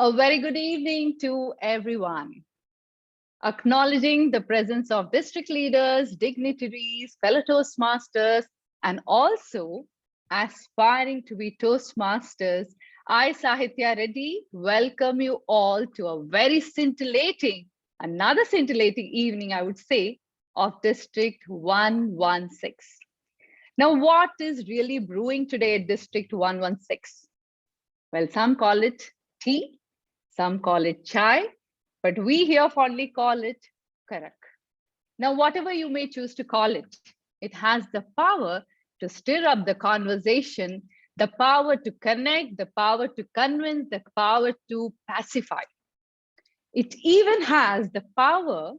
A very good evening to everyone. Acknowledging the presence of district leaders, dignitaries, fellow Toastmasters, and also aspiring to be Toastmasters, I, Sahitya Reddy, welcome you all to a very another scintillating evening, I would say, of District 116. Now, what is really brewing today at District 116? Well, some call it tea, some call it chai, but we here fondly call it KARAK. Now, whatever you may choose to call it, it has the power to stir up the conversation, the power to connect, the power to convince, the power to pacify. It even has the power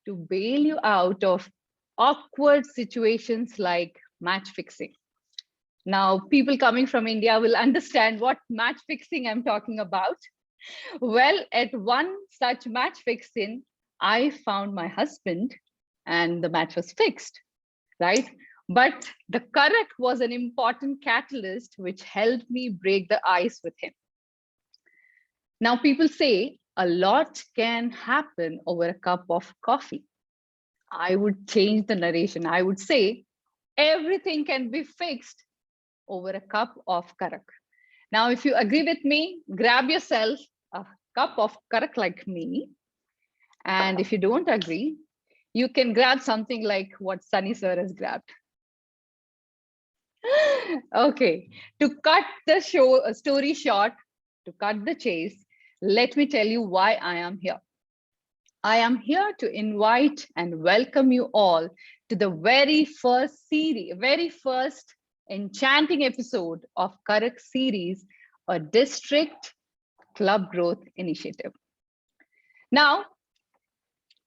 to bail you out of awkward situations like match fixing. Now, people coming from India will understand what match fixing I'm talking about. Well, at one such match fixing, I found my husband and the match was fixed, right? But the KARAK was an important catalyst which helped me break the ice with him. Now, people say a lot can happen over a cup of coffee. I would change the narration. I would say everything can be fixed over a cup of KARAK. Now, if you agree with me, grab yourself a cup of KARAK like me. And if you don't agree, you can grab something like what Sunny sir has grabbed. Okay, to cut the story short, to cut the chase, let me tell you why I am here. I am here to invite and welcome you all to the very first enchanting episode of KARAK Series, a district club growth initiative. Now,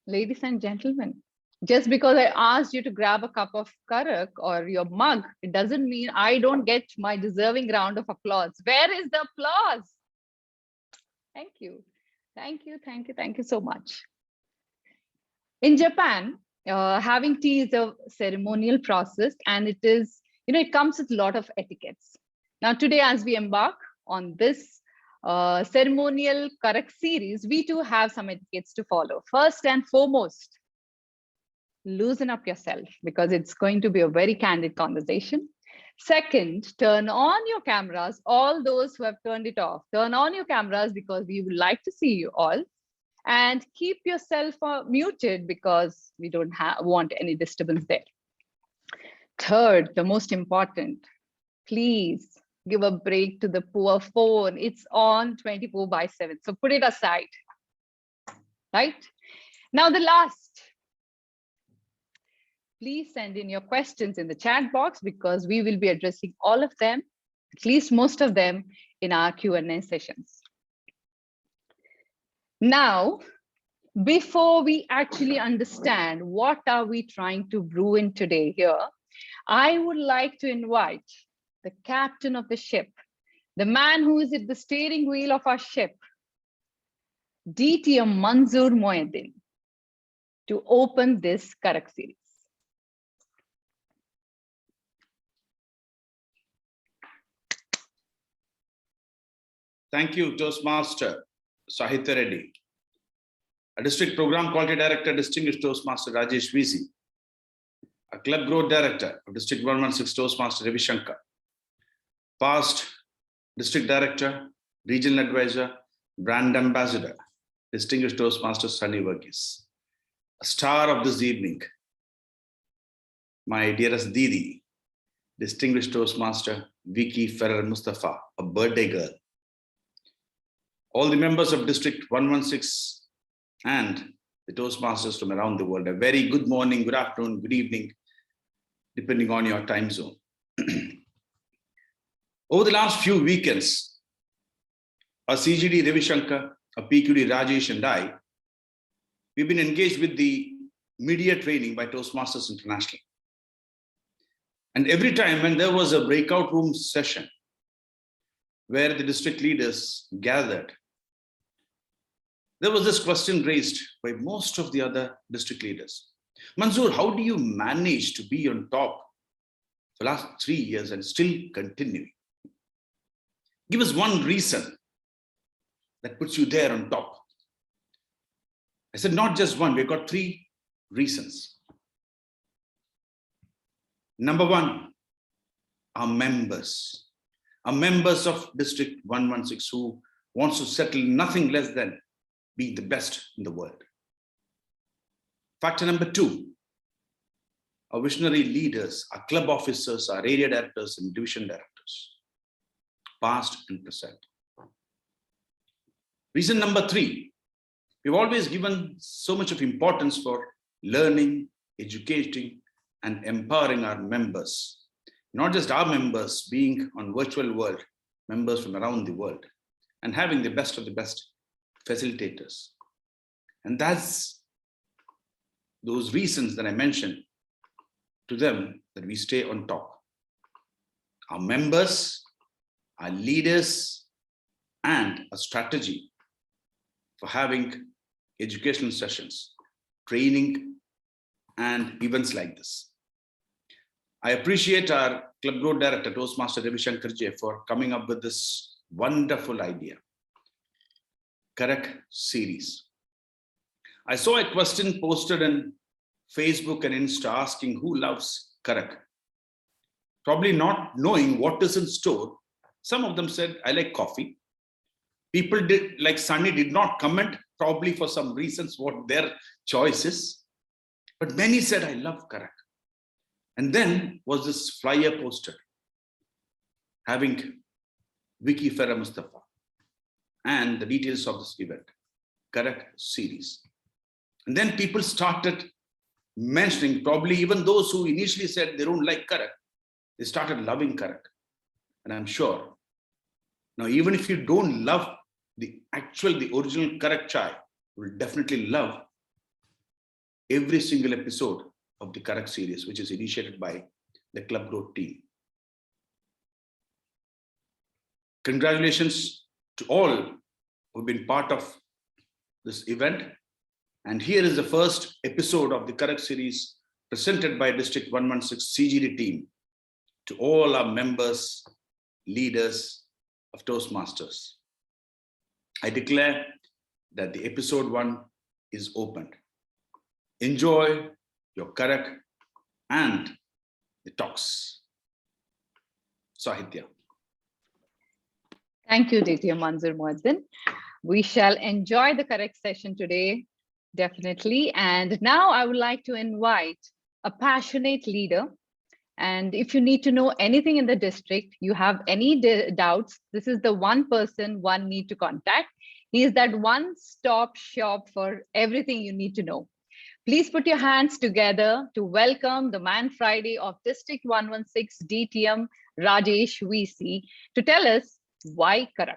ladies and gentlemen, just because I asked you to grab a cup of KARAK or your mug, it doesn't mean I don't get my deserving round of applause. Where is the applause? Thank you. Thank you, thank you, thank you so much. In Japan, having tea is a ceremonial process, and it comes with a lot of etiquettes. Now, today, as we embark on this ceremonial KARAK series, we too have some etiquettes to follow. First and foremost, loosen up yourself because it's going to be a very candid conversation. Second, turn on your cameras. All those who have turned it off, turn on your cameras because we would like to see you all. And keep yourself muted because we don't want any disturbance there. Third, the most important, please give a break to the poor phone. It's on 24/7, so put it aside, right? Now the last, please send in your questions in the chat box because we will be addressing all of them, at least most of them, in our Q&A sessions. Now, before we actually understand what are we trying to brew in today here, I would like to invite the captain of the ship, the man who is at the steering wheel of our ship, DTM Manzoor Moeddin, to open this KARAK series. Thank you, Toastmaster Sahitya Reddy. A district program quality director, distinguished Toastmaster Rajesh VC. A club growth director of District 116 Toastmaster Ravi Shankar. Past district director, regional advisor, brand ambassador, distinguished Toastmaster Sunny Verghese. A star of this evening, my dearest Didi, distinguished Toastmaster Vicky Ferrer Mustafa, a birthday girl. All the members of District 116 and the Toastmasters from around the world, a very good morning, good afternoon, good evening, depending on your time zone. Over the last few weekends, a CGD Ravi Shankar, a PQD Rajesh and I, we've been engaged with the media training by Toastmasters International. And every time when there was a breakout room session where the district leaders gathered, there was this question raised by most of the other district leaders. Manzoor, how do you manage to be on top for the last 3 years and still continuing? Give us one reason that puts you there on top? I said, not just one, we've got three reasons. Number one, our members of District 116 who wants to settle nothing less than being the best in the world. Factor number two, our visionary leaders, our club officers, our area directors and division directors, past and present. Reason number three, we've always given so much of importance for learning, educating, and empowering our members. Not just our members, being on virtual world, members from around the world, and having the best of the best facilitators. And that's those reasons that I mentioned to them that we stay on top. Our members, our leaders, and a strategy for having educational sessions, training, and events like this. I appreciate our Club Growth Director, Toastmaster Reddy, for coming up with this wonderful idea, KARAK Series. I saw a question posted on Facebook and Insta asking who loves KARAK. Probably not knowing what is in store. Some of them said, I like coffee. People did, like Sunny, did not comment, probably for some reasons what their choice is. But many said, I love KARAK. And then was this flyer posted having Vicky Ferrer Mustafa and the details of this event, KARAK Series. And then people started mentioning, probably even those who initially said they don't like KARAK, they started loving KARAK. And I'm sure, now even if you don't love the original KARAK chai, you will definitely love every single episode of the KARAK series, which is initiated by the Club Growth team. Congratulations to all who've been part of this event. And here is the first episode of the KARAK series presented by District 116 CGD team to all our members, leaders of Toastmasters. I declare that the episode 1 is opened. Enjoy your KARAK and the talks. Sahitya. Thank you, Ditya Manzur Muazzin. We shall enjoy the KARAK session today, definitely. And now I would like to invite a passionate leader. And if you need to know anything in the district, you have any doubts, this is the one person one need to contact. He is that one-stop shop for everything you need to know. Please put your hands together to welcome the Man Friday of District 116 DTM, Rajesh VC, to tell us why KARAK.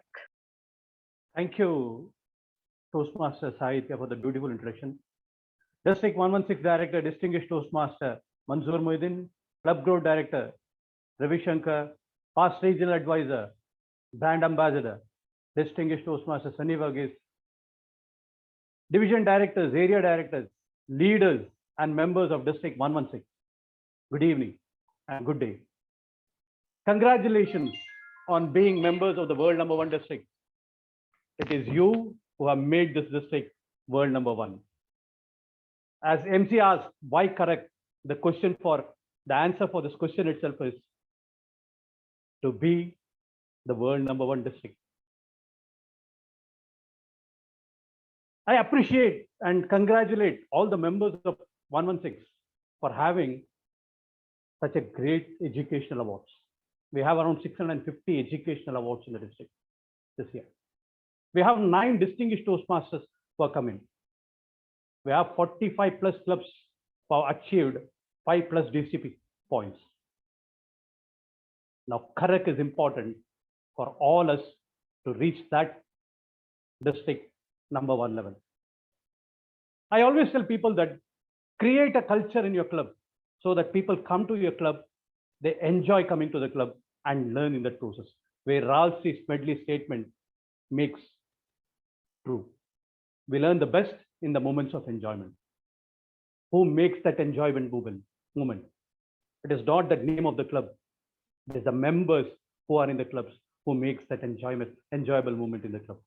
Thank you, Toastmaster Sahitya, for the beautiful introduction. District 116 Director, Distinguished Toastmaster Manzoor Muhyiddin, Club Growth Director Ravi Shankar, Past Regional Advisor, Brand Ambassador, Distinguished Toastmaster Sunny Varghese, Division Directors, Area Directors, Leaders, and members of District 116. Good evening and good day. Congratulations on being members of the world number 1 district. It is you who have made this district world number 1. As MC asked, why KARAK? The answer for this question itself is to be the world number 1 district. I appreciate and congratulate all the members of 116 for having such a great educational awards. We have around 650 educational awards in the district this year. We have 9 distinguished Toastmasters who are coming. We have 45 plus clubs who have achieved 5 plus DCP points. Now, KARAK is important for all us to reach that district number 1 level. I always tell people that create a culture in your club so that people come to your club, they enjoy coming to the club and learn in that process, where Ralph C. Smedley's statement makes true. We learn the best in the moments of enjoyment. Who makes that enjoyment moment? It is not the name of the club. It is the members who are in the clubs who makes that enjoyable moment in the club.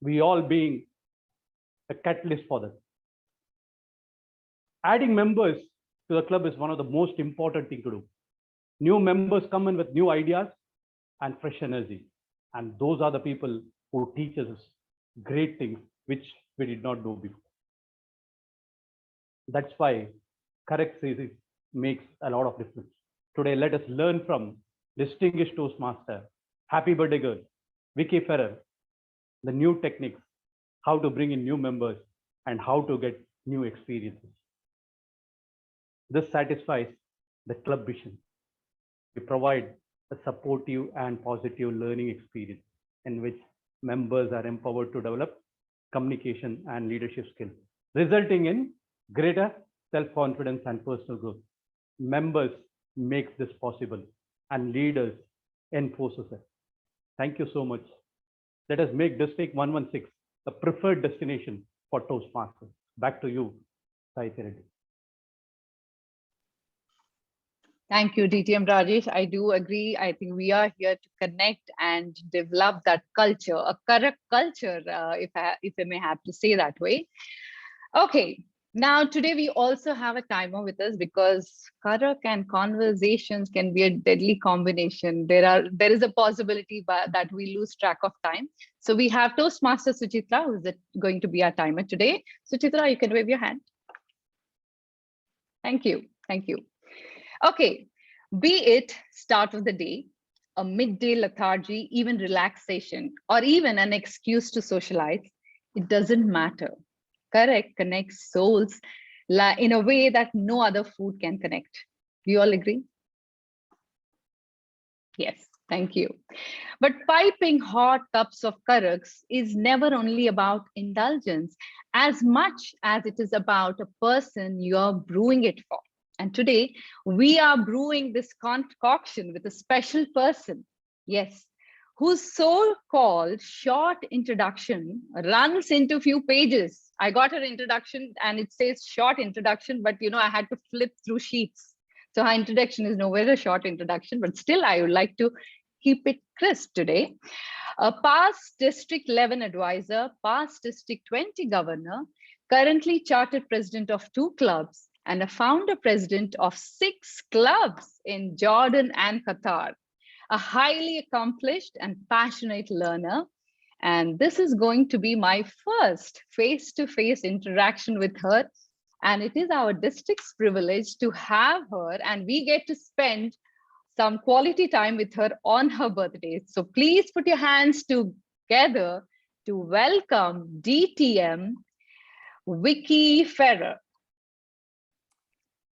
we all being a catalyst for that. Adding members to the club is one of the most important things to do. New members come in with new ideas and fresh energy. And those are the people who teach us great things which we did not do before. That's why KARAK Series makes a lot of difference. Today, let us learn from distinguished Toastmaster, happy birthday girl, Vicky Ferrer, the new techniques, how to bring in new members and how to get new experiences. This satisfies the club vision. We provide a supportive and positive learning experience in which members are empowered to develop communication and leadership skills, resulting in greater self-confidence and personal growth. Members make this possible and leaders enforces it. Thank you so much. Let us make District 116 the preferred destination for Toastmasters. Back to you, Sahitya Reddy. Thank you, DTM Rajesh. I do agree. I think we are here to connect and develop that culture, a KARAK culture, if I may have to say that way. Okay, now today we also have a timer with us because KARAK and conversations can be a deadly combination. There is a possibility that we lose track of time. So we have Toastmaster Suchitra, who is going to be our timer today. Suchitra, you can wave your hand. Thank you. Thank you. Okay, be it start of the day, a midday lethargy, even relaxation, or even an excuse to socialize, it doesn't matter. KARAK connects souls in a way that no other food can connect. Do you all agree? Yes, thank you. But piping hot cups of KARAKs is never only about indulgence, as much as it is about a person you're brewing it for. And today, we are brewing this concoction with a special person, yes, whose so-called short introduction runs into few pages. I got her introduction and it says short introduction, but I had to flip through sheets. So her introduction is nowhere a short introduction, but still I would like to keep it crisp today. A past District 11 advisor, past District 20 governor, currently chartered president of 2 clubs, and a founder president of 6 clubs in Jordan and Qatar, a highly accomplished and passionate learner. And this is going to be my first face-to-face interaction with her. And it is our district's privilege to have her, and we get to spend some quality time with her on her birthday. So please put your hands together to welcome DTM Vicky Ferrer.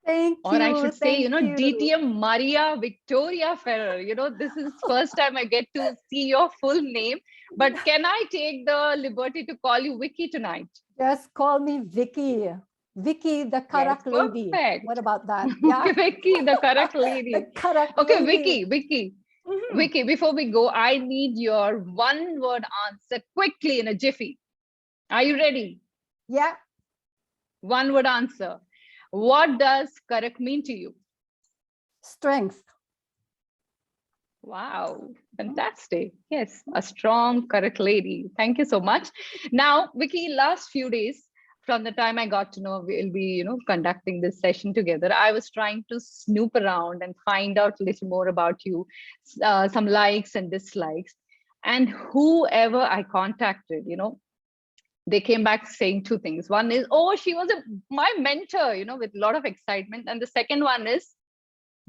Thank you. Or I should say, you. DTM Maria Victoria Ferrer. This is first time I get to see your full name. But can I take the liberty to call you Vicky tonight? Just call me Vicky. Vicky, the KARAK lady. Perfect. What about that? Yeah. Vicky, the KARAK lady. The KARAK okay, lady. Vicky. Vicky, before we go, I need your one-word answer quickly in a jiffy. Are you ready? Yeah. One-word answer. What does KARAK mean to you? Strength. Wow, fantastic. Yes, a strong KARAK lady. Thank you so much. Now, Vicky, last few days, from the time I got to know we'll be, conducting this session together, I was trying to snoop around and find out a little more about you, some likes and dislikes. And whoever I contacted, they came back saying 2 things. One is, oh, she was my mentor, with a lot of excitement. And the second one is,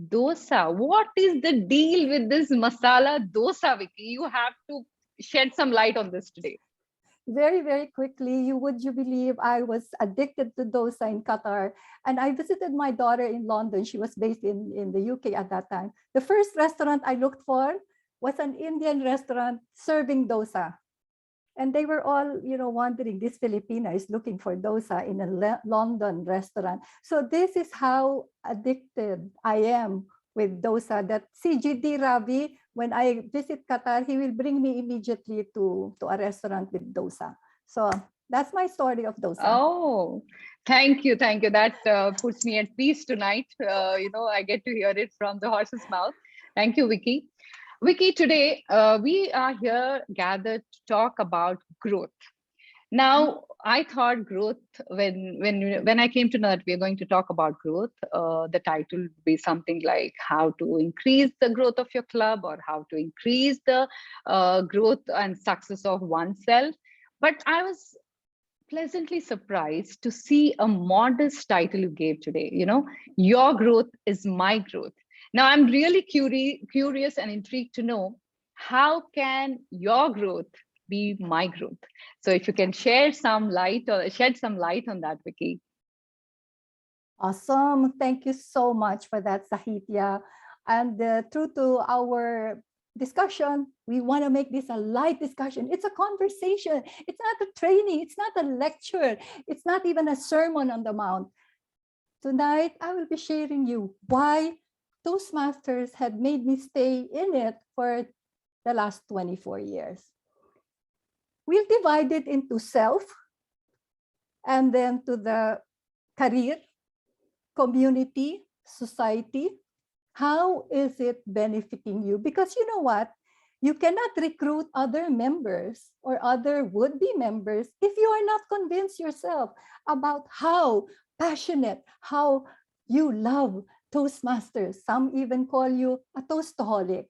dosa. What is the deal with this masala dosa, Vicky? You have to shed some light on this today. Very, very quickly, would you believe I was addicted to dosa in Qatar? And I visited my daughter in London. She was based in the UK at that time. The first restaurant I looked for was an Indian restaurant serving dosa. And they were all, wondering, this Filipina is looking for dosa in a London restaurant. So this is how addicted I am with dosa, that CGD Ravi, when I visit Qatar, he will bring me immediately to a restaurant with dosa. So that's my story of dosa. Oh, thank you. Thank you. That puts me at peace tonight. I get to hear it from the horse's mouth. Thank you, Vicky. Vicky, today we are here gathered to talk about growth. Now, I thought growth, when I came to know that we are going to talk about growth, the title would be something like how to increase the growth of your club or how to increase the growth and success of oneself. But I was pleasantly surprised to see a modest title you gave today. Your growth is my growth. Now, I'm really curious and intrigued to know how can your growth be my growth? So if you can share some light or shed some light on that, Vicky. Awesome. Thank you so much for that, Sahitya. And true to our discussion, we want to make this a light discussion. It's a conversation. It's not a training. It's not a lecture. It's not even a sermon on the mount. Tonight, I will be sharing you why Toastmasters had made me stay in it for the last 24 years. We'll divide it into self and then to the career, community, society. How is it benefiting you? Because you know what? You cannot recruit other members or other would-be members if you are not convinced yourself about how passionate, how you love Toastmasters. Some even call you a Toastaholic.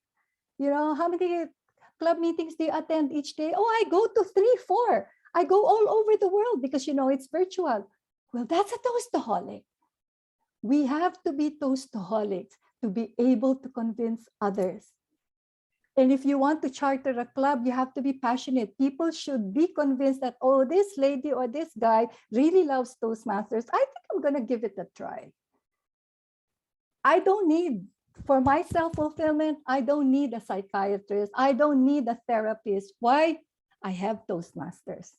How many club meetings do you attend each day? Oh, I go to 3, 4. I go all over the world because, it's virtual. Well, that's a Toastaholic. We have to be Toastaholics to be able to convince others. And if you want to charter a club, you have to be passionate. People should be convinced that, oh, this lady or this guy really loves Toastmasters. I think I'm going to give it a try. I don't need, for my self-fulfillment, I don't need a psychiatrist. I don't need a therapist. Why? I have Toastmasters.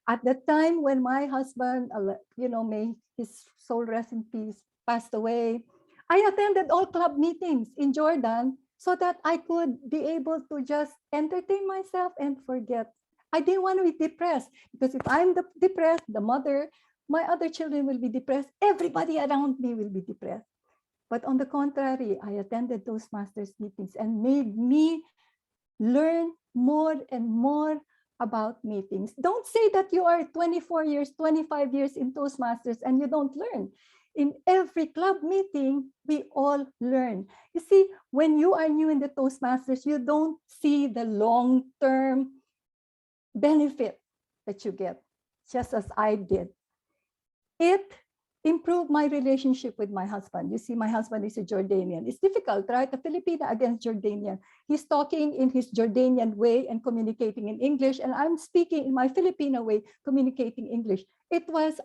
At the time when my husband, may his soul rest in peace, passed away, I attended all club meetings in Jordan so that I could be able to just entertain myself and forget. I didn't want to be depressed because if I'm depressed, the mother, my other children will be depressed. Everybody around me will be depressed. But on the contrary, I attended Toastmasters meetings and made me learn more and more about meetings. Don't say that you are 24 years, 25 years in Toastmasters and you don't learn. In every club meeting, we all learn. You see, when you are new in the Toastmasters, you don't see the long-term benefit that you get, just as I did. It improved my relationship with my husband. You see, my husband is a Jordanian. It's difficult, right? A Filipina against Jordanian. He's talking in his Jordanian way and communicating in English, and I'm speaking in my Filipino way, communicating English. It was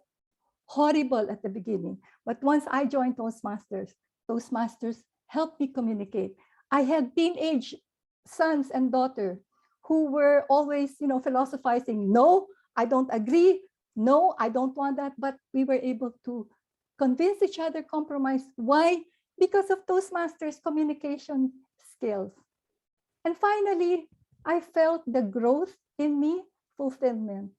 horrible at the beginning, but once I joined Toastmasters helped me communicate. I had teenage sons and daughter who were always, philosophizing. No, I don't agree. No, I don't want that. But we were able to convince each other, compromise. Why? Because of Toastmasters communication skills. And finally, I felt the growth in me, fulfillment.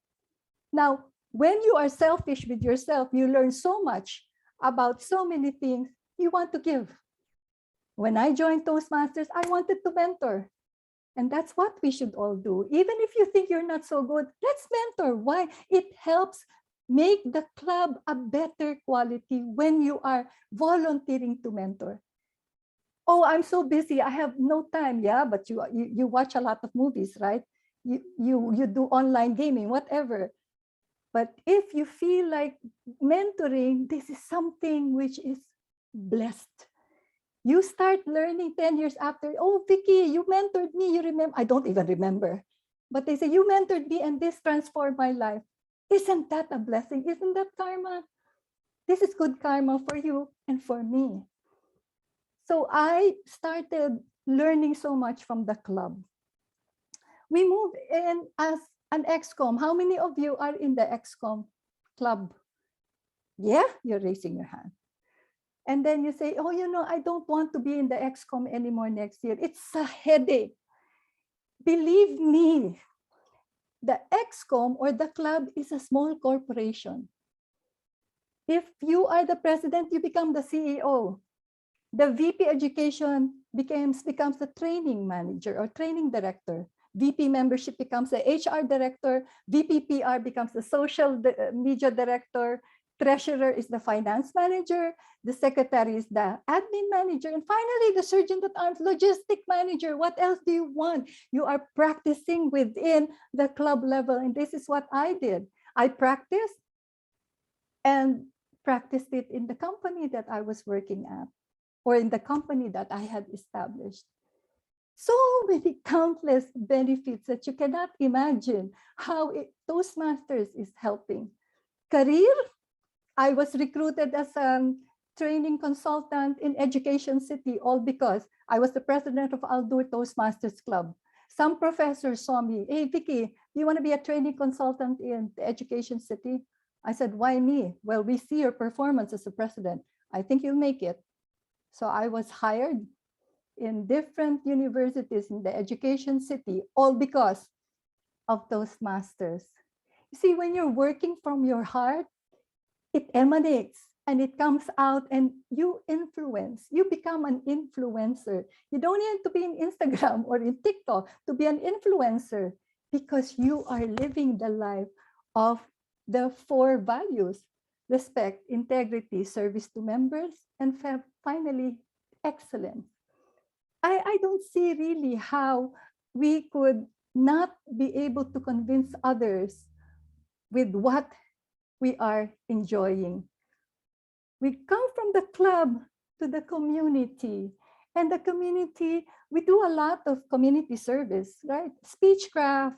Now, when you are selfish with yourself, you learn so much about so many things you want to give. When I joined Toastmasters, I wanted to mentor. And that's what we should all do. Even if you think you're not so good, let's mentor. Why? It helps make the club a better quality when you are volunteering to mentor. Oh, I'm so busy. I have no time. Yeah, but you watch a lot of movies, right? You do online gaming, whatever. But if you feel like mentoring, this is something which is blessed. You start learning 10 years after, oh, Vicky, you mentored me, you remember? I don't even remember. But they say, you mentored me and this transformed my life. Isn't that a blessing? Isn't that karma? This is good karma for you and for me. So I started learning so much from the club. We moved in as an XCOM. How many of you are in the XCOM club? Yeah, you're raising your hand. And then you say, oh, I don't want to be in the XCOM anymore next year. It's a headache. Believe me, the XCOM or the club is a small corporation. If you are the president, you become the CEO. The VP education becomes a training manager or training director. VP membership becomes the HR director. VP PR becomes the social media director. Treasurer is the finance manager. The secretary is the admin manager. And finally, the sergeant at arms logistic manager. What else do you want? You are practicing within the club level. And this is what I did. I practiced and practiced it in the company that I was working at, or in the company that I had established. So many countless benefits that you cannot imagine how Toastmasters is helping. Career, I was recruited as a training consultant in Education City, all because I was the president of Aldur Toastmasters Club. Some professors saw me, hey, Vicky, do you want to be a training consultant in the Education City? I said, why me? Well, we see your performance as a president. I think you'll make it. So I was hired in different universities in the Education City, all because of Toastmasters. You see, when you're working from your heart, it emanates and it comes out and you influence. You become an influencer. You don't need to be in Instagram or in TikTok to be an influencer, because you are living the life of the 4 values: respect, integrity, service to members, and finally, excellence. I don't see really how we could not be able to convince others with what we are enjoying. We come from the club to the community, and the community, we do a lot of community service, right? Speechcraft,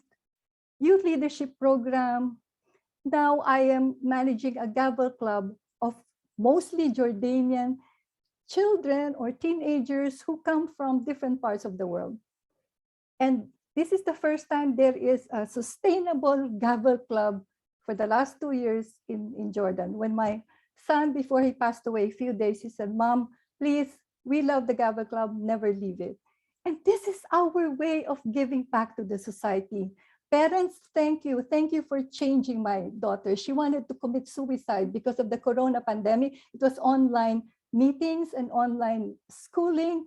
youth leadership program. Now I am managing a gavel club of mostly Jordanian children or teenagers who come from different parts of the world. And this is the first time there is a sustainable gavel club for the last 2 years in Jordan. When my son, before he passed away a few days, he said, Mom, please, we love the gavel club, never leave it. And this is our way of giving back to the society. Parents, thank you. Thank you for changing my daughter. She wanted to commit suicide because of the corona pandemic. It was online meetings and online schooling.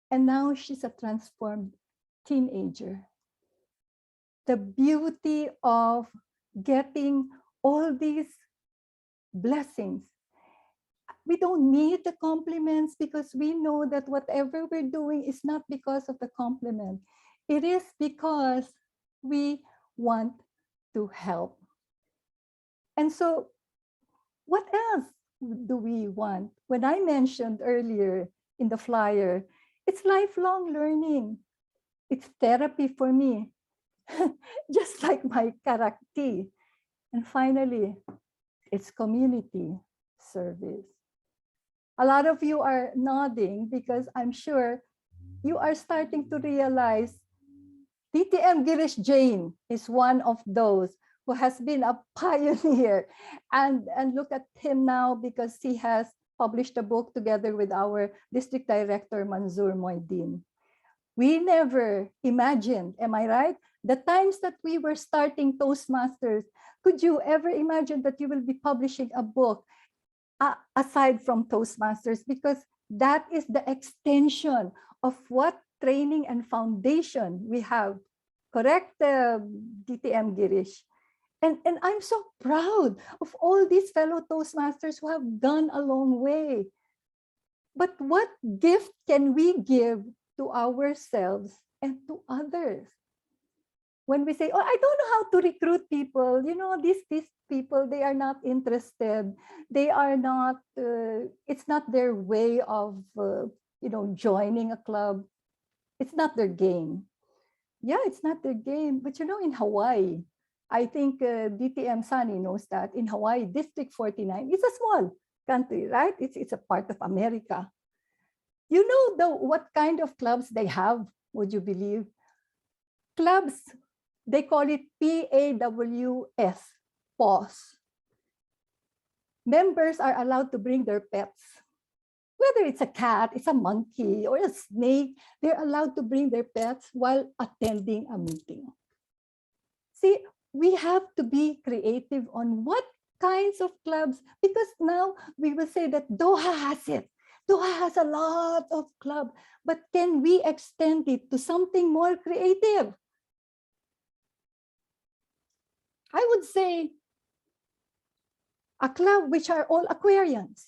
And now she's a transformed teenager. The beauty of getting all these blessings. We don't need the compliments, because we know that whatever we're doing is not because of the compliment. It is because we want to help. And so what else do we want? When I mentioned earlier in the flyer, it's lifelong learning. It's therapy for me, just like my KARAK tea. And finally, it's community service. A lot of you are nodding because I'm sure you are starting to realize DTM Girish Jain is one of those who has been a pioneer. And look at him now, because he has published a book together with our district director, Manzoor Moideen. We never imagined, am I right? The times that we were starting Toastmasters, could you ever imagine that you will be publishing a book aside from Toastmasters? Because that is the extension of what training and foundation we have. Correct, DTM Girish? And I'm so proud of all these fellow Toastmasters who have gone a long way. But what gift can we give to ourselves and to others? When we say, oh, I don't know how to recruit people, you know, these people, they are not interested. They are not, it's not their way of, joining a club. It's not their game. Yeah, it's not their game. But in Hawaii, I think DTM Sunny knows that in Hawaii, District 49 is a small country, right? It's a part of America. You know what kind of clubs they have, would you believe? Clubs, they call it PAWS, PAWS. Members are allowed to bring their pets. Whether it's a cat, it's a monkey, or a snake, they're allowed to bring their pets while attending a meeting. See, we have to be creative on what kinds of clubs, because now we will say that Doha has it. Doha has a lot of club, but can we extend it to something more creative? I would say a club which are all aquarians,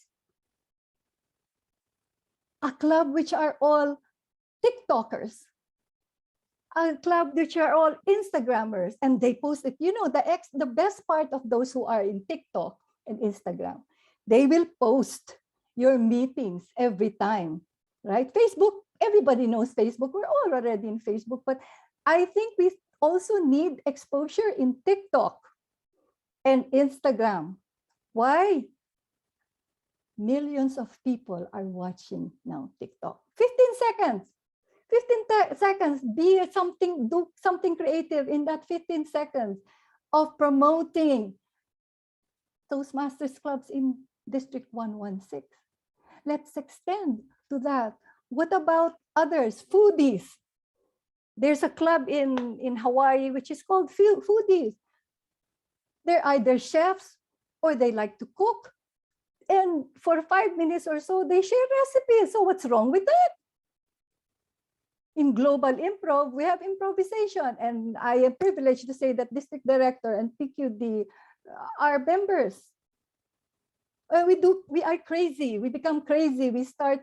a club which are all TikTokers, a club which are all Instagrammers, and they post it. You know, the best part of those who are in TikTok and Instagram, they will post your meetings every time, right? Facebook, everybody knows Facebook. We're all already in Facebook, but I think we also need exposure in TikTok and Instagram. Why? Millions of people are watching now TikTok. 15 seconds. 15 seconds, do something creative in that 15 seconds of promoting Toastmasters clubs in District 116. Let's extend to that. What about others? Foodies. There's a club in Hawaii which is called Foodies. They're either chefs or they like to cook. And for 5 minutes or so, they share recipes. So what's wrong with that? In Global Improv, we have improvisation. And I am privileged to say that District Director and PQD are members. We are crazy. We become crazy. We start,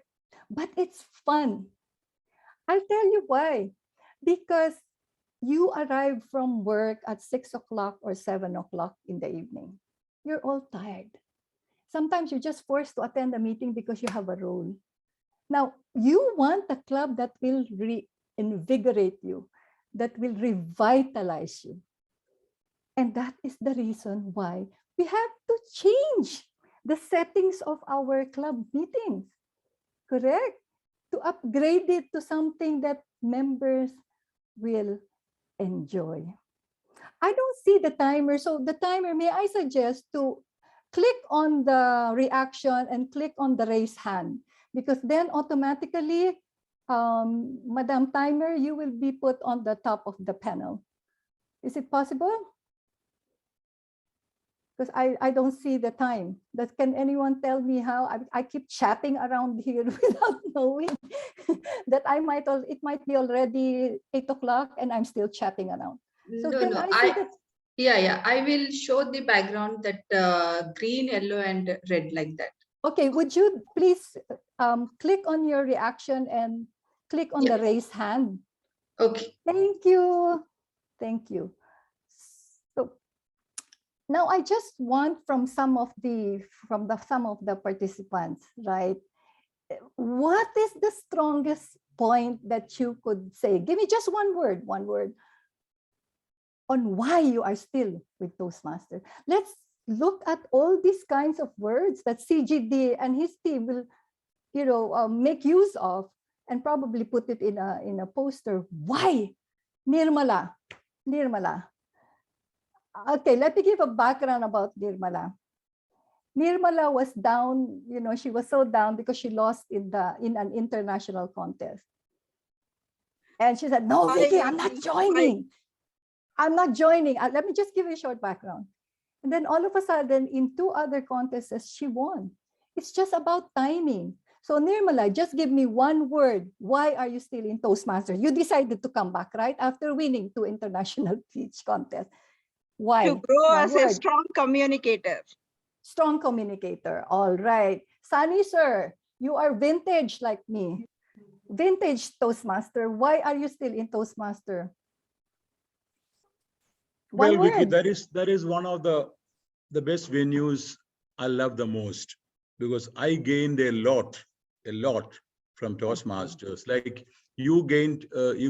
but it's fun. I'll tell you why. Because you arrive from work at 6 o'clock or 7 o'clock in the evening. You're all tired. Sometimes you're just forced to attend a meeting because you have a role. Now, you want a club that will reinvigorate you, that will revitalize you. And that is the reason why we have to change the settings of our club meetings, correct? To upgrade it to something that members will enjoy. I don't see the timer, so the timer, may I suggest to click on the reaction and click on the raise hand, because then automatically, Madam Timer, you will be put on the top of the panel. Is it possible? Because I don't see the time. Can anyone tell me how? I keep chatting around here without knowing that it might be already 8 o'clock and I'm still chatting around. So I will show the background that green, yellow, and red like that. Okay, would you please click on your reaction and click on the raise hand? Okay. Thank you. Thank you. So now I just want from some of the participants, right? What is the strongest point that you could say? Give me just one word on why you are still with Toastmasters. Let's look at all these kinds of words that CGD and his team will, make use of and probably put it in a poster. Why? Nirmala. Okay, let me give a background about Nirmala. Nirmala was down, she was so down because she lost in an international contest. And she said, no, Vicky, I'm not joining. I'm not joining. Let me just give you a short background. And then all of a sudden, in 2 other contests, she won. It's just about timing. So Nirmala, just give me one word. Why are you still in Toastmasters? You decided to come back, right? After winning 2 international speech contests. Why? To grow as a strong communicator. Strong communicator. All right. Sunny, sir, you are vintage like me. Vintage Toastmaster. Why are you still in Toastmaster? Well, Vicky, that is one of the best venues I love the most, because I gained a lot from Toastmasters. Like you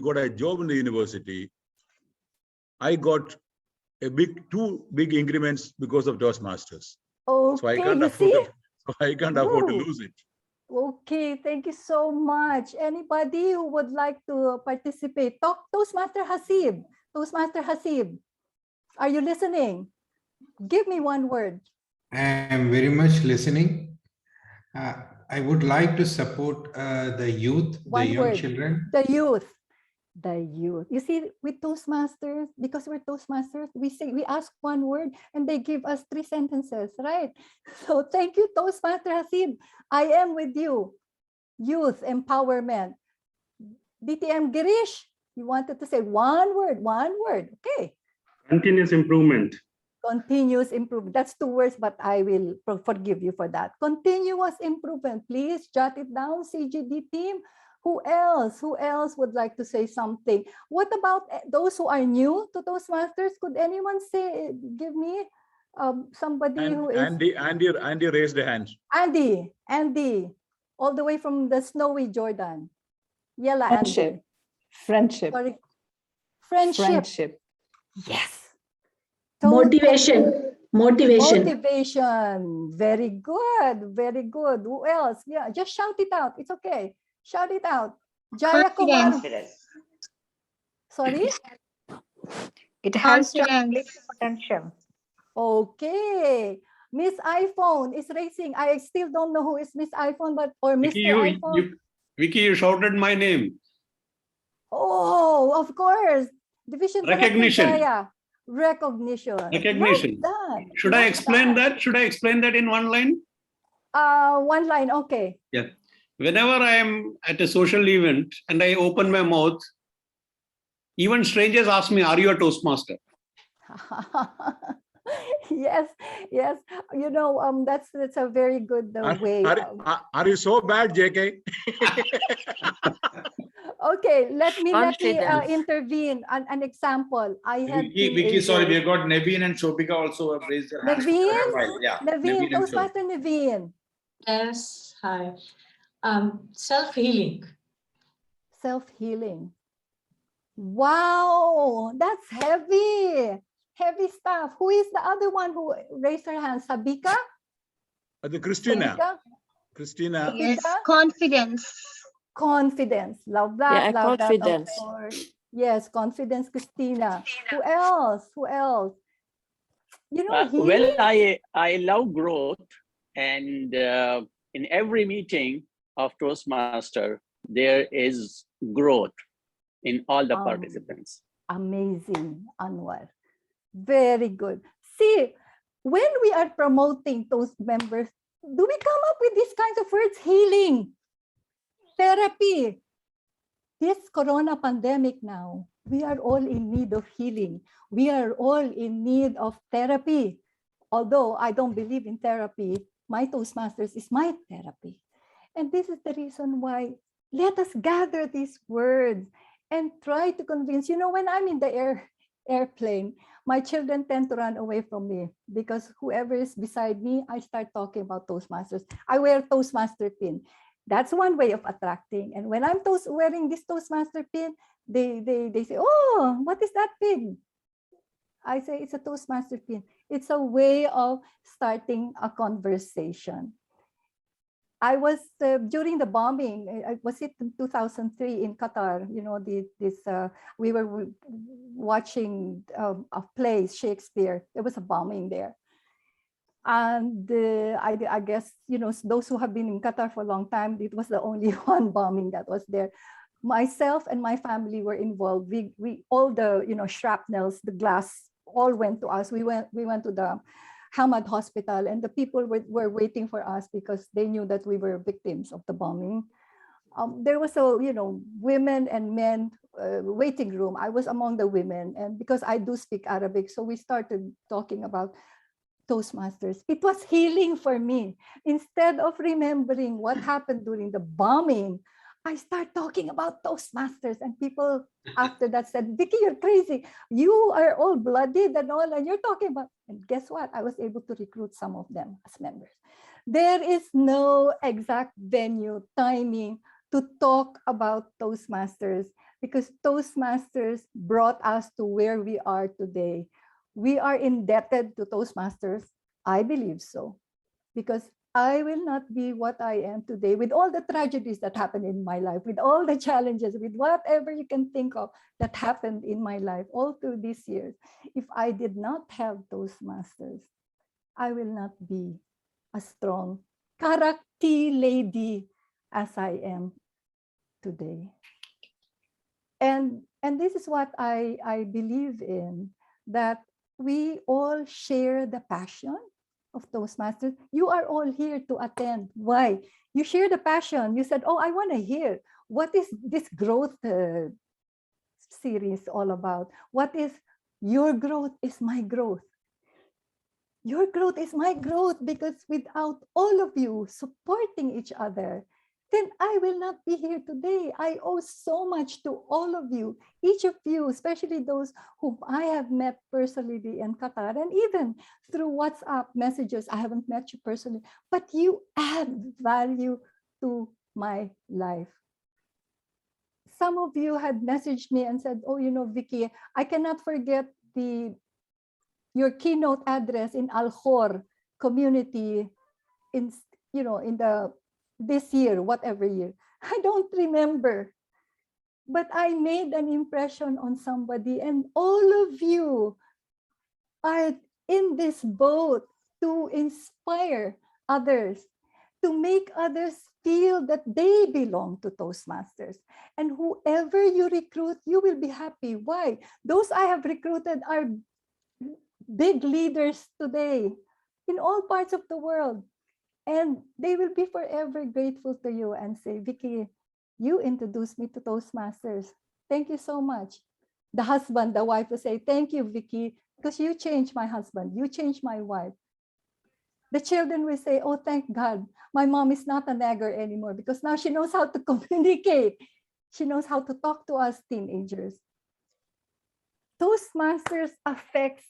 got a job in the university. I got two big increments because of Toastmasters. Okay, so I can't afford to lose it. Okay, thank you so much. Anybody who would like to participate? Toastmaster Hasib. Toastmaster Hasib, are you listening? Give me one word. I am very much listening. I would like to support the youth, the young children. The youth. You see, with Toastmasters, because we're Toastmasters, we ask one word and they give us 3 sentences, right? So thank you, Toastmaster Hasib. I am with you. youth empowerment. DTM Girish, you wanted to say one word, okay. Continuous improvement. Continuous improvement. That's 2 words, but I will forgive you for that. Continuous improvement. Please jot it down, CGD team. Who else? Who else would like to say something? What about those who are new to Toastmasters? Could anyone say, give me somebody who is... Andy raised a hand. Andy, all the way from the snowy Jordan. Yella, Andy. Friendship. Sorry. Friendship. Yes. Motivation. Very good. Very good. Who else? Yeah, just shout it out. It's okay. Shout it out. Jaya Kumar. Sorry? It helps to unleash potential. Okay. Miss iPhone is racing. I still don't know who is Miss iPhone, but or Mr. iPhone. Vicky, you shouted my name. Oh, of course. Division Recognition. Director Jaya. Recognition. Recognition. Well done. Should I explain that? Should I explain that in one line? One line, okay. Yeah. Whenever I am at a social event and I open my mouth, even strangers ask me, "Are you a Toastmaster?" Yes. You know, that's a very good way. Are you so bad, JK? Okay, let me intervene. An example. I had Vicky, sorry, we have got Naveen and Shobika also have raised their hands. Naveen, Toastmaster Naveen. Yes, hi. Self-healing. Self-healing. Wow, that's heavy. Heavy stuff. Who is the other one who raised her hand? Sabika? Christina. Sabika? Christina. Yes, confidence. Confidence. Love that. Yeah, love confidence. that, of course. Yes, confidence, Christina. Who else? You know, well, I love growth, and in every meeting of Toastmaster, there is growth in all the participants. Amazing, Anwar. Very good. See, when we are promoting Toast members, do we come up with these kinds of words? Healing, therapy. This corona pandemic now, we are all in need of healing. We are all in need of therapy. Although I don't believe in therapy, my Toastmasters is my therapy. And this is the reason why let us gather these words and try to convince. You know, when I'm in the airplane, my children tend to run away from me because whoever is beside me, I start talking about Toastmasters. I wear Toastmaster pin. That's one way of attracting. And when I'm wearing this Toastmaster pin, they say, "Oh, what is that pin?" I say, "It's a Toastmaster pin." It's a way of starting a conversation. I was during the bombing. Was it in 2003 in Qatar? You know, we were watching a play, Shakespeare. There was a bombing there, and I guess, you know, those who have been in Qatar for a long time, it was the only one bombing that was there. Myself and my family were involved. We all the, you know, shrapnels, the glass, all went to us. We went to the Hamad Hospital, and the people were waiting for us because they knew that we were victims of the bombing. There was a, you know, women and men waiting room. I was among the women, and because I do speak Arabic, so we started talking about Toastmasters. It was healing for me. Instead of remembering what happened during the bombing, I start talking about Toastmasters, and people after that said, "Vicky, you're crazy. You are all bloodied and all, and you're talking about..." And guess what? I was able to recruit some of them as members. There is no exact venue, timing to talk about Toastmasters because Toastmasters brought us to where we are today. We are indebted to Toastmasters. I believe so, because I will not be what I am today with all the tragedies that happened in my life, with all the challenges, with whatever you can think of that happened in my life all through these years. If I did not have Toastmasters, I will not be a strong KARAK lady as I am today. And this is what I believe in, that we all share the passion, of Toastmasters. You are all here to attend. Why? You share the passion. You said, oh, I want to hear. What is this growth series all about? What is your growth is my growth? Your growth is my growth, because without all of you supporting each other, then I will not be here today. I owe so much to all of you, each of you, especially those whom I have met personally in Qatar, and even through WhatsApp messages. I haven't met you personally, but you add value to my life. Some of you had messaged me and said, oh, Vicky, I cannot forget your keynote address in Al-Khor community this year, whatever year. I don't remember, but I made an impression on somebody, and all of you are in this boat to inspire others, to make others feel that they belong to Toastmasters. And whoever you recruit, you will be happy. Why? Those I have recruited are big leaders today in all parts of the world. And they will be forever grateful to you and say, Vicky, you introduced me to Toastmasters. Thank you so much. The husband, the wife will say, thank you, Vicky, because you changed my husband. You changed my wife. The children will say, oh, thank God, my mom is not a nagger anymore, because now she knows how to communicate. She knows how to talk to us teenagers. Toastmasters affects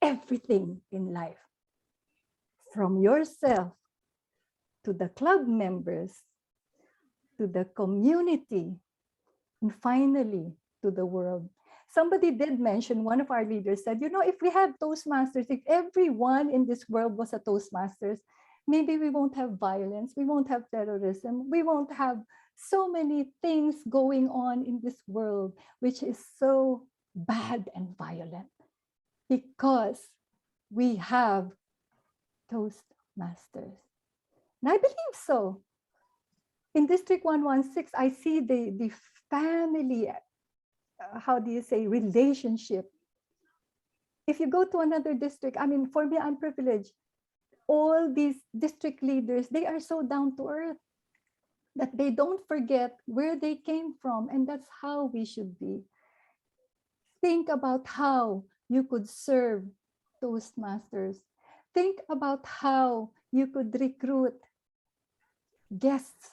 everything in life, from yourself to the club members, to the community, and finally to the world. Somebody did mention, one of our leaders said, if we had Toastmasters, if everyone in this world was a Toastmasters, maybe we won't have violence, we won't have terrorism, we won't have so many things going on in this world, which is so bad and violent, because we have Toastmasters. And I believe so. In District 116, I see the family, relationship. If you go to another district, for me, I'm privileged. All these district leaders, they are so down to earth that they don't forget where they came from. And that's how we should be. Think about how you could serve Toastmasters. Think about how you could recruit guests.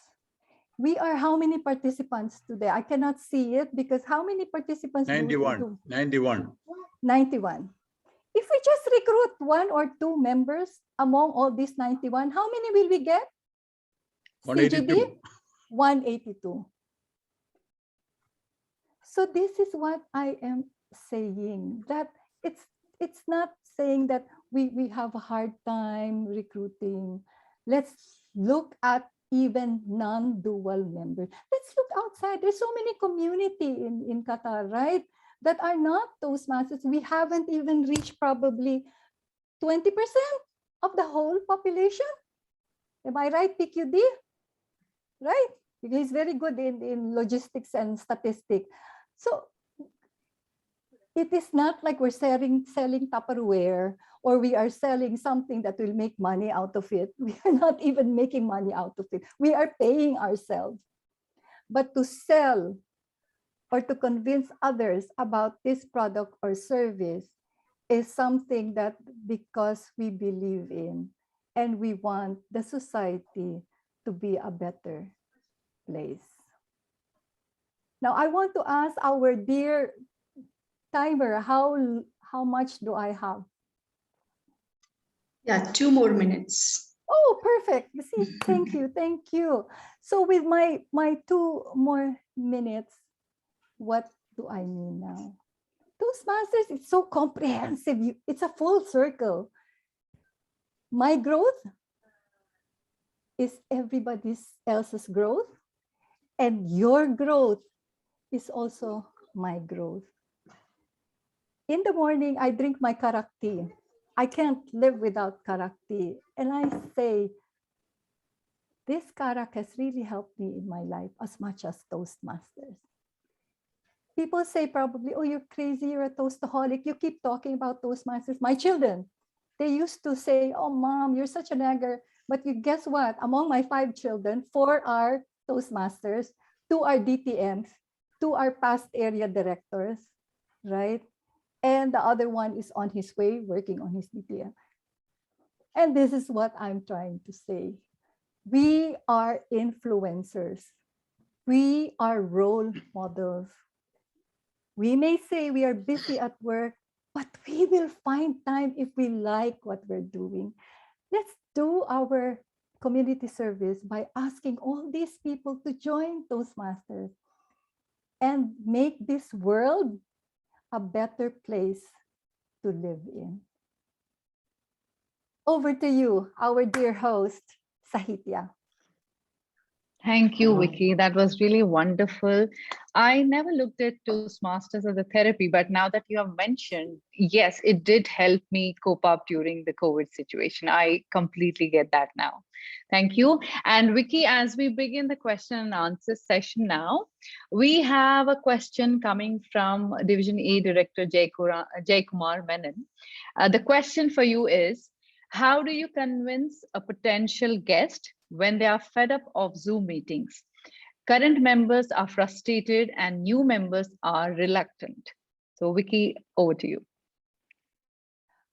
We are how many participants today? I cannot see it, because how many participants? 91. 91. 91. If we just recruit 1 or 2 members among all these 91, how many will we get? 182. 182. So this is what I am saying, that it's not saying that we have a hard time recruiting. Let's look at even non-dual members. Let's look outside. There's so many community in Qatar, right, that are not Toastmasters. We haven't even reached probably 20% of the whole population. Am I right, PQD? Right? He's very good in logistics and statistics. So it is not like we're selling Tupperware, or we are selling something that will make money out of it. We are not even making money out of it. We are paying ourselves. But to sell or to convince others about this product or service is something that, because we believe in and we want the society to be a better place. Now, I want to ask our dear timer, how much do I have? Yeah, 2 more minutes. Oh, perfect. You see, thank you, thank you. So with my 2 more minutes, what do I mean now? Toastmasters, it's so comprehensive. It's a full circle. My growth is everybody else's growth, and your growth is also my growth. In the morning, I drink my KARAK tea. I can't live without KARAK tea. And I say, this KARAK has really helped me in my life as much as Toastmasters. People say probably, oh, you're crazy, you're a Toastaholic. You keep talking about Toastmasters. My children, They used to say, oh, Mom, you're such a nagger. But you guess what? Among my 5 children, 4 are Toastmasters, 2 are DTMs, 2 are past area directors, right? And the other one is on his way working on his DTM. And this is what I'm trying to say. We are influencers. We are role models. We may say we are busy at work, but we will find time if we like what we're doing. Let's do our community service by asking all these people to join Toastmasters and make this world a better place to live in. Over to you, our dear host, Sahitya. Thank you, Vicky. That was really wonderful. I never looked at Toastmasters as a therapy, but now that you have mentioned, yes, it did help me cope up during the COVID situation. I completely get that now. Thank you. And Vicky, as we begin the question and answer session now, we have a question coming from Division A Director Jay Kumar Menon. The question for you is, how do you convince a potential guest when they are fed up of Zoom meetings? Current members are frustrated and new members are reluctant. So Vicky, over to you.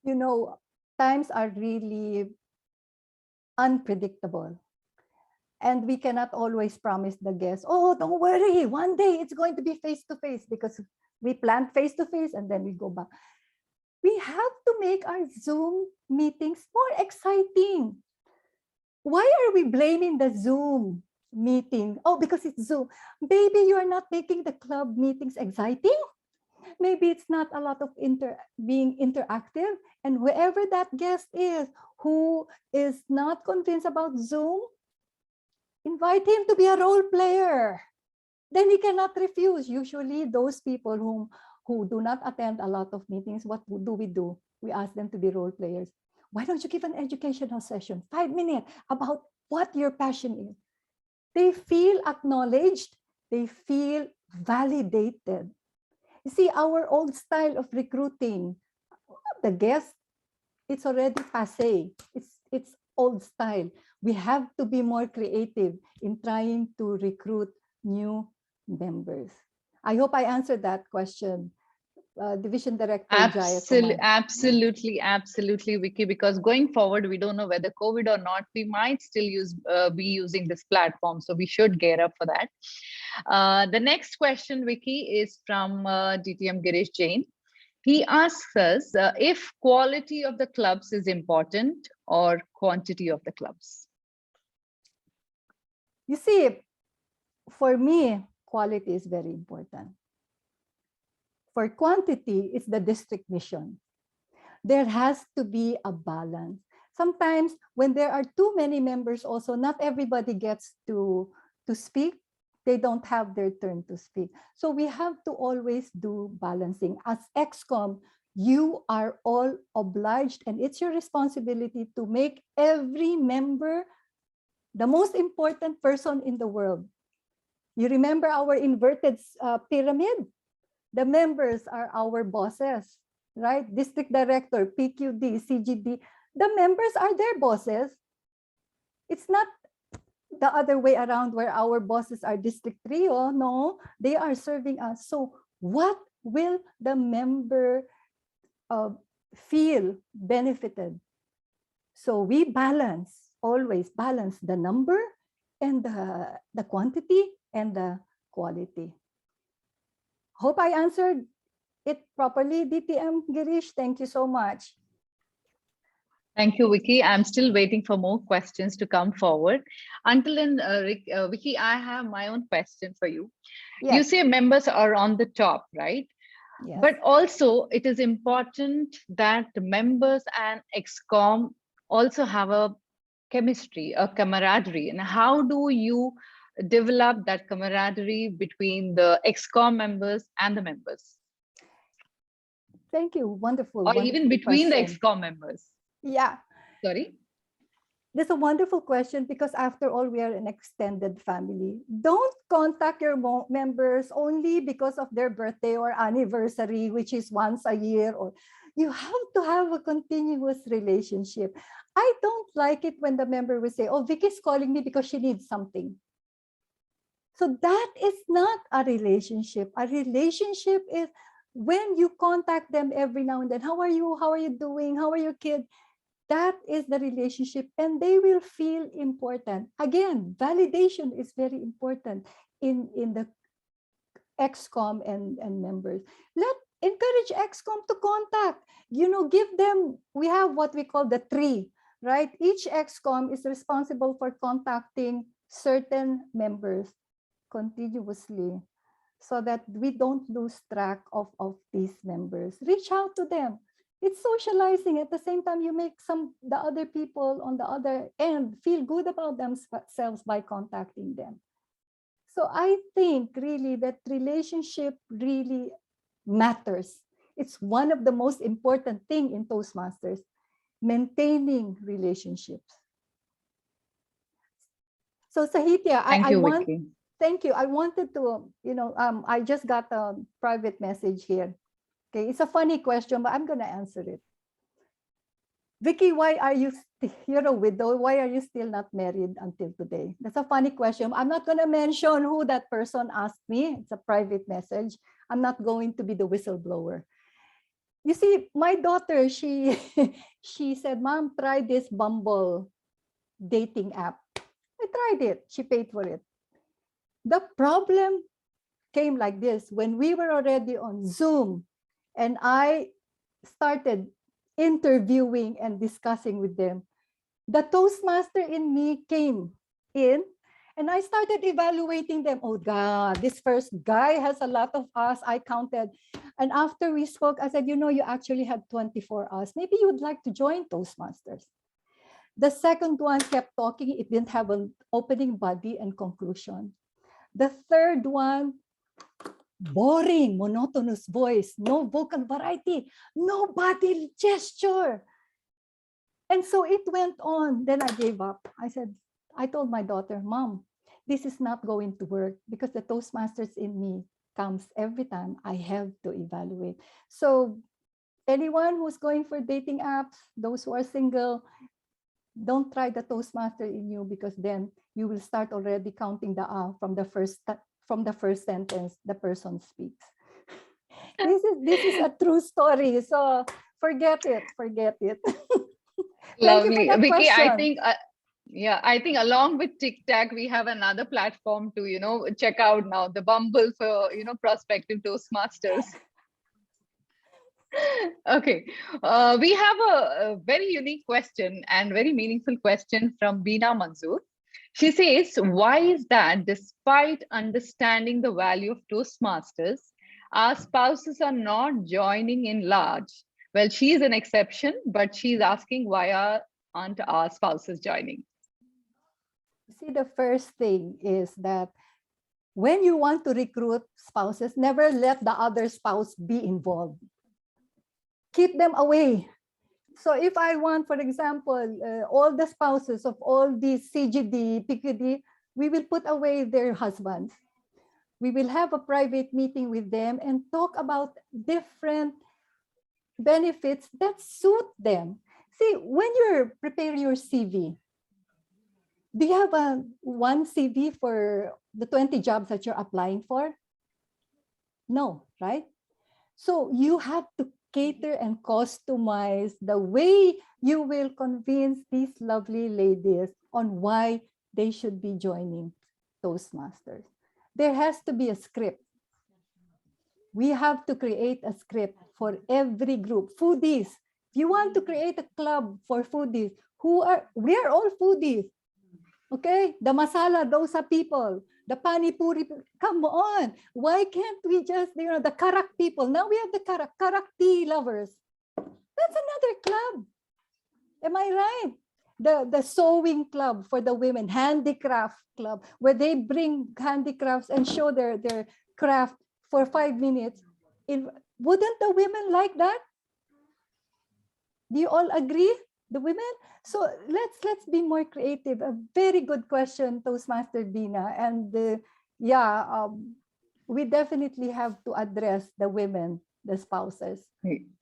You know, times are really unpredictable. And we cannot always promise the guests, oh, don't worry, one day it's going to be face-to-face, because we planned face-to-face and then we go back. We have to make our Zoom meetings more exciting. Why are we blaming the Zoom meeting? Oh, because it's Zoom. Baby, you are not making the club meetings exciting. Maybe it's not a lot of being interactive. And whoever that guest is who is not convinced about Zoom, invite him to be a role player. Then he cannot refuse. Usually those people who do not attend a lot of meetings, what do? We ask them to be role players. Why don't you give an educational session, 5 minutes, about what your passion is? They feel acknowledged. They feel validated. You see, our old style of recruiting, the guest, it's already passé. It's old style. We have to be more creative in trying to recruit new members. I hope I answered that question. Division Director Absolutely, Vicky, because going forward, we don't know whether COVID or not, we might still be using this platform. So we should gear up for that. The next question, Vicky, is from DTM Girish Jain. He asks us if quality of the clubs is important or quantity of the clubs. You see, for me, quality is very important. For quantity, it's the district mission. There has to be a balance. Sometimes when there are too many members also, not everybody gets to speak. They don't have their turn to speak. So we have to always do balancing. As ExCom, you are all obliged, and it's your responsibility to make every member the most important person in the world. You remember our inverted pyramid? The members are our bosses, right? District director, PQD, CGD. The members are their bosses. It's not the other way around where our bosses are district trio. No, they are serving us. So what will the member feel benefited? So we always balance the number and the quantity and the quality. Hope I answered it properly, DTM Girish. Thank you so much. Thank you, Vicky. I'm still waiting for more questions to come forward. Until then, Vicky, I have my own question for you. Yes. You say members are on the top, right? Yes. But also it is important that the members and ExCom also have a chemistry, a camaraderie. And how do you develop that camaraderie between the ExCom members and the members? Thank you. Wonderful. Or even between the ExCom members. Yeah. Sorry? That's a wonderful question, because after all, we are an extended family. Don't contact your members only because of their birthday or anniversary, which is once a year. Or you have to have a continuous relationship. I don't like it when the member will say, oh, Vicky's calling me because she needs something. So that is not a relationship. A relationship is when you contact them every now and then. How are you? How are you doing? How are your kids? That is the relationship, and they will feel important. Again, validation is very important in the XCOM and members. Encourage XCOM to contact. Give them, we have what we call the tree, right? Each XCOM is responsible for contacting certain members continuously so that we don't lose track of these members. Reach out to them. It's socializing. At the same time, you make the other people on the other end feel good about themselves by contacting them. So I think really that relationship really matters. It's one of the most important thing in Toastmasters, maintaining relationships. So Sahitya, thank you. I wanted to, I just got a private message here. Okay, it's a funny question, but I'm going to answer it. Vicky, why are you're a widow? Why are you still not married until today? That's a funny question. I'm not going to mention who that person asked me. It's a private message. I'm not going to be the whistleblower. You see, my daughter, she said, Mom, try this Bumble dating app. I tried it. She paid for it. The problem came like this. When we were already on Zoom and I started interviewing and discussing with them, the Toastmaster in me came in and I started evaluating them. Oh God, this first guy has a lot of us. I counted. And after we spoke, I said, you actually had 24 us. Maybe you would like to join Toastmasters. The second one kept talking. It didn't have an opening body and conclusion. The third one, boring, monotonous voice, no vocal variety, no body gesture. And so it went on. Then I gave up. I told my daughter, Mom, this is not going to work because the Toastmasters in me comes every time I have to evaluate. So anyone who's going for dating apps, those who are single, don't try the Toastmaster in you, because then you will start already counting the from the first sentence the person speaks. This is a true story. So forget it. Lovely, Vicky. I think I think along with TikTok, we have another platform to check out now, the Bumble for prospective Toastmasters. Okay, we have a very unique question and very meaningful question from Beena Manzoor. She says, why is that despite understanding the value of Toastmasters, our spouses are not joining in large? Well, she's an exception, but she's asking why aren't our spouses joining? See, the first thing is that when you want to recruit spouses, never let the other spouse be involved. Keep them away. So if I want, for example, all the spouses of all these CGD, PQD, we will put away their husbands. We will have a private meeting with them and talk about different benefits that suit them. See, when you're preparing your CV, do you have one CV for the 20 jobs that you're applying for? No, right? So you have to cater and customize the way you will convince these lovely ladies on why they should be joining Toastmasters. There has to be a script. We have to create a script for every group. Foodies. If you want to create a club for foodies, we are all foodies. Okay, the masala dosa people, the pani puri, come on. Why can't we just, the KARAK people? Now we have the KARAK tea lovers. That's another club. Am I right? The sewing club for the women, handicraft club, where they bring handicrafts and show their craft for 5 minutes. Wouldn't the women like that? Do you all agree? The women. So let's be more creative. A very good question, Toastmaster Dina. And we definitely have to address the women, the spouses,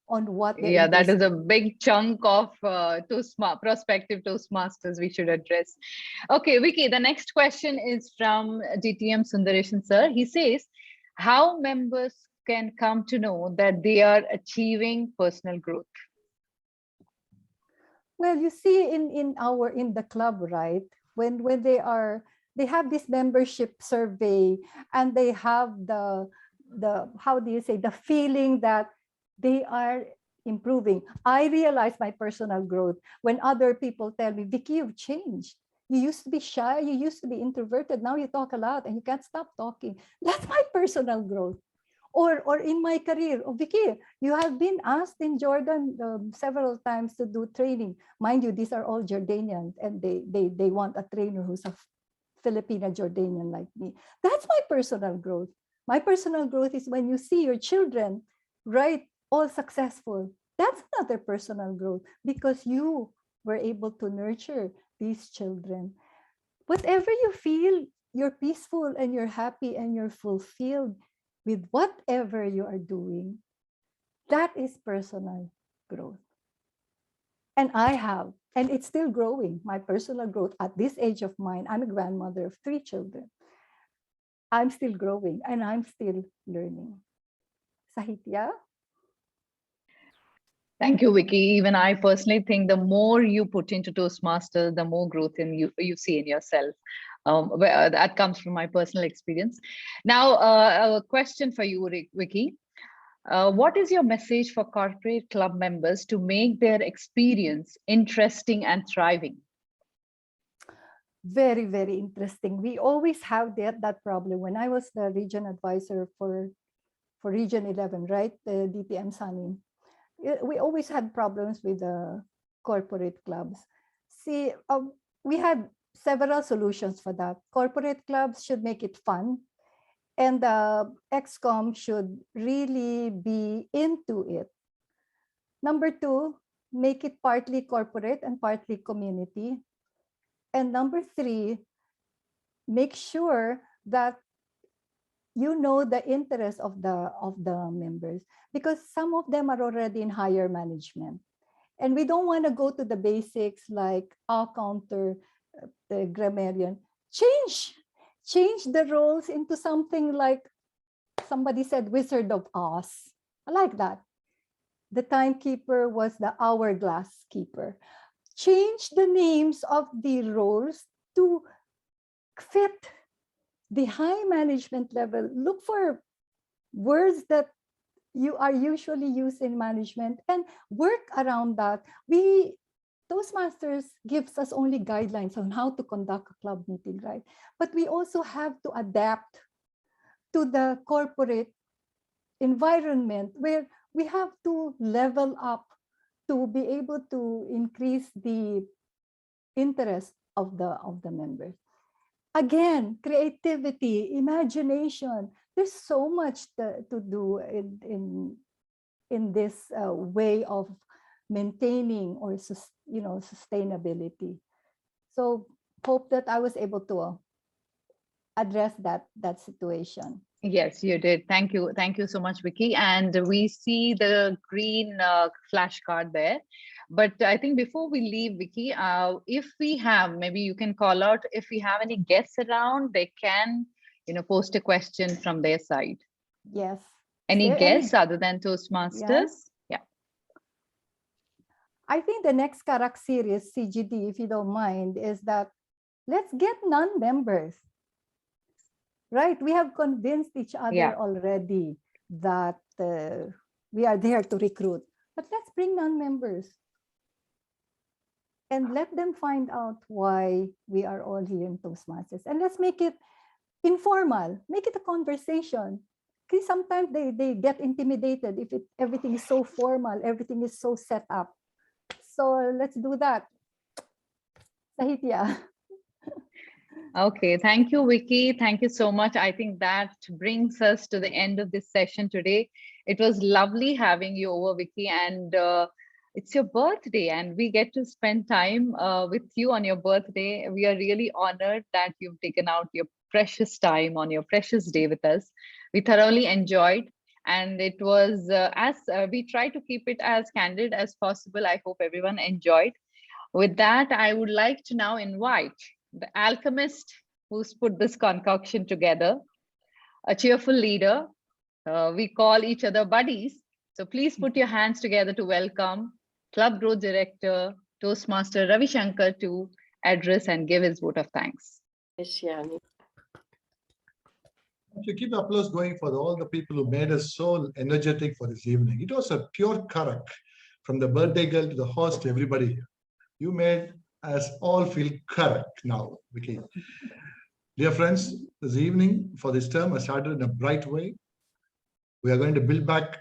on what they're Yeah, that is interested a big chunk of prospective Toastmasters we should address. Okay, Vicky, the next question is from DTM Sundareshan sir. He says, how members can come to know that they are achieving personal growth? Well, you see in the club, right? When they have this membership survey, and they have the how do you say, the feeling that they are improving. I realize my personal growth when other people tell me, Vicky, you've changed. You used to be shy, you used to be introverted, now you talk a lot and you can't stop talking. That's my personal growth. Or in my career, oh, Vicky, you have been asked in Jordan several times to do training. Mind you, these are all Jordanians, and they want a trainer who's a Filipina Jordanian like me. That's my personal growth. My personal growth is when you see your children, right, all successful. That's another personal growth, because you were able to nurture these children. Whatever you feel, you're peaceful and you're happy and you're fulfilled with whatever you are doing. That is personal growth. And and it's still growing, my personal growth at this age of mine. I'm a grandmother of 3 children. I'm still growing and I'm still learning. Sahitya? Thank you, Vicky. Even I personally think the more you put into Toastmasters, the more growth in you see in yourself. That comes from my personal experience. Now, a question for you, Vicky. What is your message for corporate club members to make their experience interesting and thriving? Very, very interesting. We always have that problem. When I was the region advisor for Region 11, right, the DTM Sanin, we always had problems with the corporate clubs. See, we had several solutions for that. Corporate clubs should make it fun, and the ExCom should really be into it. Number 2, make it partly corporate and partly community. And number 3, make sure that you know the interest of the members, because some of them are already in higher management. And we don't want to go to the basics like counter, the grammarian. Change the roles into something like, somebody said, Wizard of Oz. I like that. The timekeeper was the hourglass keeper. Change the names of the roles to fit the high management level. Look for words that you are usually used in management and work around that. Toastmasters gives us only guidelines on how to conduct a club meeting, right? But we also have to adapt to the corporate environment where we have to level up to be able to increase the interest of the members. Again, creativity, imagination. There's so much to do in this way of maintaining or sustainability. So hope that I was able to address that situation. Yes, you did. Thank you. Thank you so much, Vicky. And we see the green flashcard there. But I think before we leave, Vicky, if we have, maybe you can call out, if we have any guests around, they can, post a question from their side. Yes. Any guests other than Toastmasters? Yeah. I think the next KARAK Series, CGD, if you don't mind, is that let's get non-members. Right, we have convinced each other already that we are there to recruit, but let's bring non-members and let them find out why we are all here in Toastmasters, and let's make it informal, make it a conversation. Because sometimes they get intimidated if everything is so formal, everything is so set up. So let's do that. Sahitya. Okay, thank you, Vicky. Thank you so much. I think that brings us to the end of this session today. It was lovely having you over, Vicky. And it's your birthday and we get to spend time with you on your birthday. We are really honored that you've taken out your precious time on your precious day with us. We thoroughly enjoyed, and it was we try to keep it as candid as possible. I hope everyone enjoyed. With that, I would like to now invite the alchemist who's put this concoction together, a cheerful leader. We call each other buddies. So please put your hands together to welcome Club Growth Director, Toastmaster Ravi Shankar to address and give his vote of thanks. To keep the applause going for all the people who made us so energetic for this evening. It was a pure karak, from the birthday girl to the host to everybody here. You made us all feel karak now, Vicky. Dear friends, this evening for this term, I started in a bright way. We are going to build back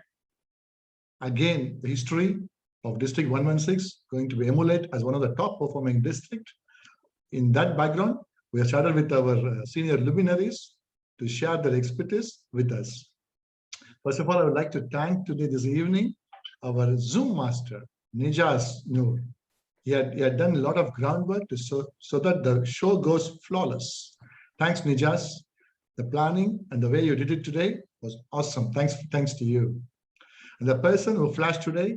again the history of District 116, going to be emulate as one of the top performing districts. In that background, we have started with our senior luminaries to share their expertise with us. First of all, I would like to thank today, this evening, our Zoom master, Nijaz Noor. He had done a lot of groundwork to so that the show goes flawless. Thanks, Nijaz. The planning and the way you did it today was awesome. Thanks to you. And the person who flashed today,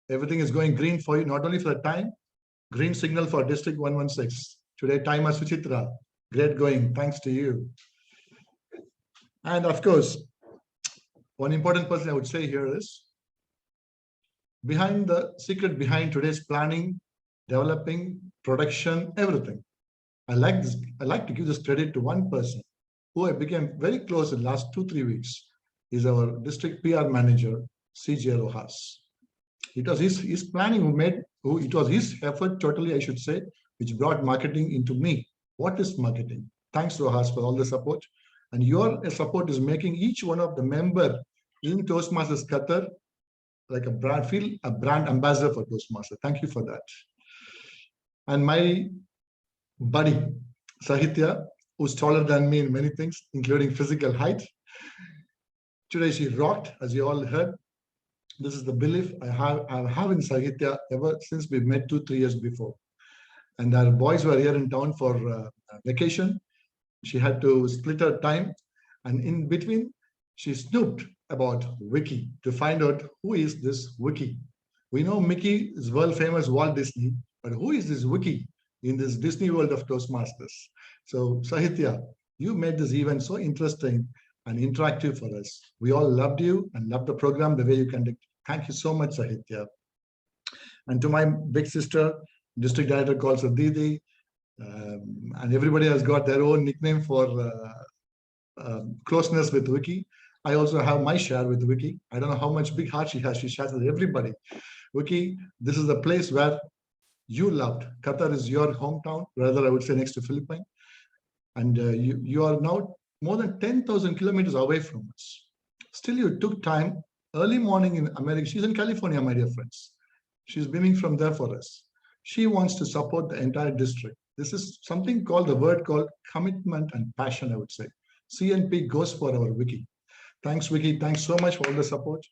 everything is going green for you, not only for the time, green signal for District 116. Today, timer Suchitra, great going. Thanks to you. And of course, one important person I would say here is behind the secret behind today's planning, developing, production, everything. I like to give this credit to one person who I became very close in the last 2-3 weeks. Is our district PR manager, CJ Rojas. It was his planning it was his effort totally, I should say, which brought marketing into me. What is marketing? Thanks, Rojas, for all the support. And your support is making each one of the member in Toastmasters Qatar like a brand ambassador for Toastmasters. Thank you for that. And my buddy, Sahitya, who's taller than me in many things, including physical height. Today she rocked, as you all heard. This is the belief I have in Sahitya ever since we met 2-3 years before. And our boys were here in town for vacation. She had to split her time. And in between, she snooped about Wiki to find out who is this Wiki. We know Mickey is world famous Walt Disney, but who is this Wiki in this Disney world of Toastmasters? So Sahitya, you made this event so interesting and interactive for us. We all loved you and loved the program, the way you conduct. Thank you so much, Sahitya. And to my big sister, district director calls her Didi, and everybody has got their own nickname for closeness with Wiki. I also have my share with Wiki. I don't know how much big heart she has. She shares with everybody. Wiki, this is the place where you loved. Qatar is your hometown, rather I would say next to Philippines. And you are now more than 10,000 kilometers away from us. Still, you took time early morning in America. She's in California, my dear friends. She's beaming from there for us. She wants to support the entire district. This is something called the word called commitment and passion, I would say. CNP goes for our Wiki. Thanks, Wiki. Thanks so much for all the support.